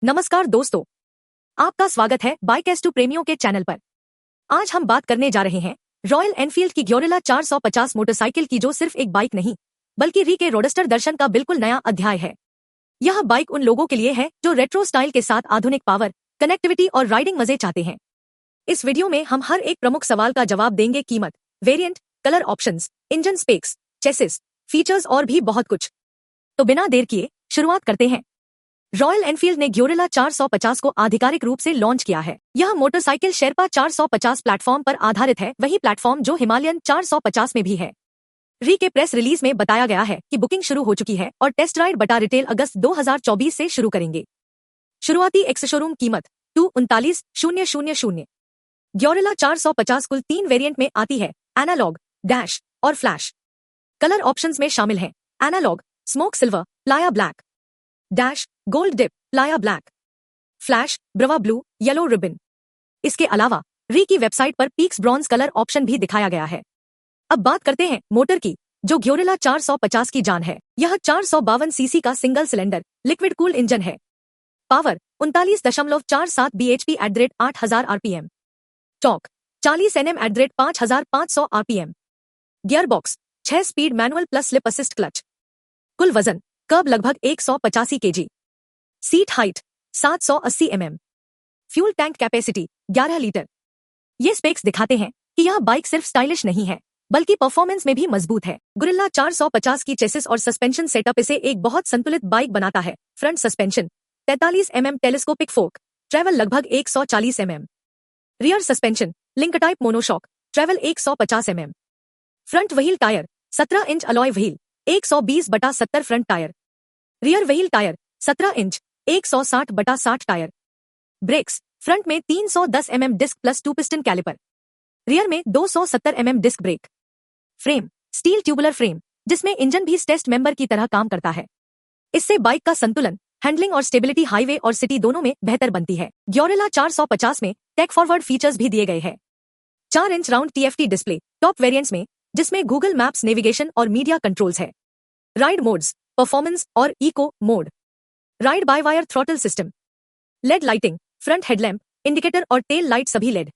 नमस्कार दोस्तों, आपका स्वागत है बाइकेस्टू प्रेमियों के चैनल पर। आज हम बात करने जा रहे हैं रॉयल एनफील्ड की ग्योरिल्ला 450 मोटरसाइकिल की, जो सिर्फ एक बाइक नहीं बल्कि री के रोडस्टर दर्शन का बिल्कुल नया अध्याय है। यह बाइक उन लोगों के लिए है जो रेट्रो स्टाइल के साथ आधुनिक पावर, कनेक्टिविटी और राइडिंग मजे चाहते हैं। इस वीडियो में हम हर एक प्रमुख सवाल का जवाब देंगे: कीमत, variant, colour options, engine specs, chassis, features और भी बहुत कुछ। तो बिना देर किए शुरुआत करते हैं। रॉयल एनफील्ड ने ग्योरिल्ला 450 को आधिकारिक रूप से लॉन्च किया है। यह मोटरसाइकिल शेरपा 450 प्लेटफॉर्म पर आधारित है, वही प्लेटफॉर्म जो हिमालयन 450 में भी है। री के प्रेस रिलीज में बताया गया है कि बुकिंग शुरू हो चुकी है और टेस्ट राइड बटा रिटेल अगस्त 2024 से शुरू करेंगे। शुरुआती एक्स शोरूम कीमत 239,000। ग्योरिल्ला 450 कुल 3 वेरिएंट में आती है: एनालॉग, डैश और फ्लैश। कलर ऑप्शंस में शामिल हैं: analog smoke silver, playa black; dash gold dip, playa black; flash brava blue, yellow ribbon. इसके अलावा री की वेबसाइट पर पीक्स ब्रॉन्ज कलर ऑप्शन भी दिखाया गया है। अब बात करते हैं मोटर की, जो ग्योरिल्ला 450 की जान है। यह 452 सीसी का single cylinder liquid cooled engine है। Power 39.47 bhp @ 8000 rpm। Torque 40 Nm @ 5500 rpm। Gear box 6 speed manual plus slip assist clutch. कुल वजन कर्ब लगभग 185 kg। Seat height 780 mm। Fuel tank capacity 11 litre. ये स्पेक्स दिखाते हैं कि यह बाइक सिर्फ स्टाइलिश नहीं है बल्कि परफॉर्मेंस में भी मजबूत है। ग्योरिल्ला 450 की चेसिस और सस्पेंशन सेटअप इसे एक बहुत संतुलित बाइक बनाता है। Front suspension 43 mm telescopic fork, travel लगभग 140 mm। Rear suspension link type monoshock, travel 150 mm। Front wheel tyre 17 inch alloy wheel, 120/70 front tyre. Rear wheel tyre 17 inch 160/60 tyre. Brakes front में 310 mm disc plus 2 piston caliper, rear में 270 mm disc brake. Frame steel tubular frame, जिसमें engine भी stressed member की तरह काम करता है। इससे बाइक का संतुलन, हैंडलिंग और स्टेबिलिटी हाईवे और सिटी दोनों में बेहतर बनती है। ग्योरिल्ला 450 में टेक फॉरवर्ड फीचर्स भी दिए गए हैं। 4 inch round TFT display top variants में, जिसमें गूगल मैप्स नेविगेशन और मीडिया कंट्रोल्स है। राइड मोड्स परफॉर्मेंस और eco mode. Ride by wire throttle system. LED lighting, front headlamp, indicator और टेल लाइट सभी LED.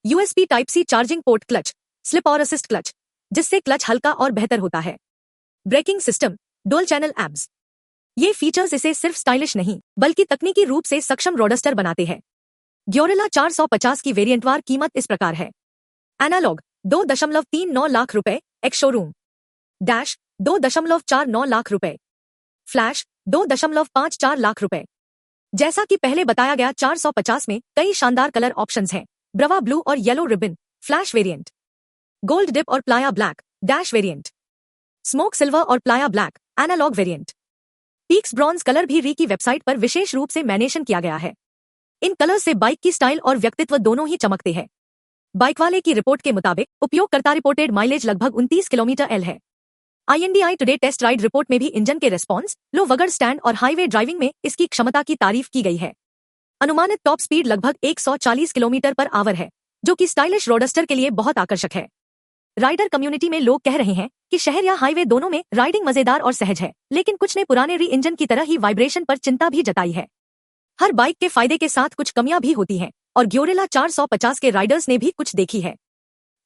USB type C charging port, clutch slip और assist clutch, जिससे clutch हल्का और बेहतर होता है। Braking system dual channel ABS. ये फीचर्स इसे सिर्फ स्टाइलिश नहीं बल्कि तकनीकी रूप से सक्षम रोडस्टर बनाते हैं। ग्योरिल्ला 450 की वेरिएंटवार कीमत इस प्रकार है: एनालॉग 2.39 लाख रुपए एक्स शोरूम, डैश 2.49 लाख रुपए, फ्लैश 2.54 लाख रुपए। जैसा कि पहले बताया गया, 450 में कई शानदार कलर ऑप्शंस हैं: ब्रवा ब्लू और yellow ribbon flash variant, gold dip और playa black dash variant, smoke silver और playa black analog variant. Peix bronze colour भी री की वेबसाइट पर विशेष रूप से मेंशन किया गया है। इन कलर से बाइक की स्टाइल और व्यक्तित्व दोनों ही चमकते हैं। बाइक वाले की रिपोर्ट के मुताबिक उपयोगकर्ता रिपोर्टेड माइलेज लगभग 29 किलोमीटर एल है। INDI today test ride report में भी इंजन के रेस्पॉन्स, लो वगड़ स्टैंड और हाईवे ड्राइविंग में इसकी क्षमता की तारीफ की गई है। अनुमानित टॉप स्पीड लगभग 140 किलोमीटर पर आवर है, जो कि स्टाइलिश रोडस्टर के लिए बहुत आकर्षक है। राइडर कम्युनिटी में लोग कह रहे हैं कि शहर या हाईवे दोनों में राइडिंग मजेदार और सहज है, लेकिन कुछ ने पुराने री इंजन की तरह ही वाइब्रेशन पर चिंता भी जताई है। हर बाइक के फायदे के साथ कुछ कमियां भी होती हैं, और ग्योरिल्ला 450 के राइडर्स ने भी कुछ देखी है।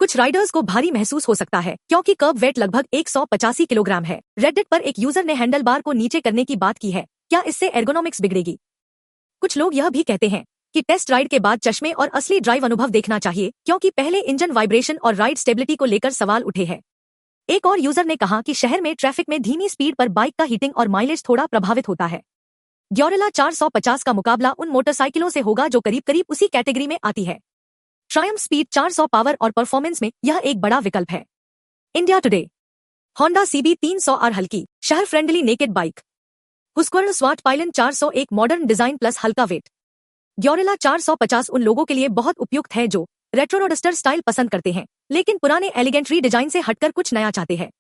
कुछ राइडर्स को भारी महसूस हो सकता है क्योंकि कर्ब वेट लगभग 185 किलोग्राम है। रेडिट पर एक यूजर ने हैंडल बार को नीचे करने की बात की है, क्या इससे एर्गोनॉमिक्स बिगड़ेगी? कुछ लोग यह भी कहते हैं कि टेस्ट राइड के बाद चश्मे और असली ड्राइव अनुभव देखना चाहिए, क्योंकि पहले इंजन वाइब्रेशन और राइड स्टेबिलिटी को लेकर सवाल उठे हैं। एक और यूजर ने कहा कि शहर में ट्रैफिक में धीमी स्पीड पर बाइक का हीटिंग और माइलेज थोड़ा प्रभावित होता है। ग्योरिल्ला 450 का मुकाबला उन मोटरसाइकिलों से होगा जो करीब करीब उसी कैटेगरी में आती है। ट्रायम्फ स्पीड 400 पावर और परफॉर्मेंस में यह एक बड़ा विकल्प है। India today Honda CB 300R हल्की शहर friendly naked bike. Husqvarna Svartpilen 401 modern design plus हल्का वेट। ग्योरिल्ला 450 उन लोगों के लिए बहुत उपयुक्त है जो रेट्रो रोडस्टर स्टाइल पसंद करते हैं, लेकिन पुराने एलिगेंट री डिजाइन से हटकर कुछ नया चाहते हैं।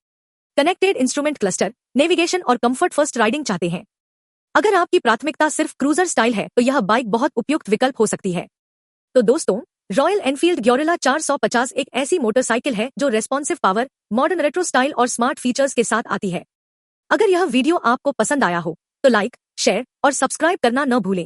कनेक्टेड इंस्ट्रूमेंट क्लस्टर, नेविगेशन और कंफर्ट फर्स्ट राइडिंग चाहते हैं। अगर आपकी प्राथमिकता सिर्फ क्रूजर स्टाइल है तो यह बाइक बहुत उपयुक्त विकल्प हो सकती है। तो दोस्तों, रॉयल एनफील्ड ग्योरिल्ला 450 एक ऐसी मोटरसाइकिल है जो responsive power, modern retro style और स्मार्ट फीचर्स के साथ आती है। अगर यह वीडियो आपको पसंद आया हो तो लाइक, शेयर और सब्सक्राइब करना न भूलें।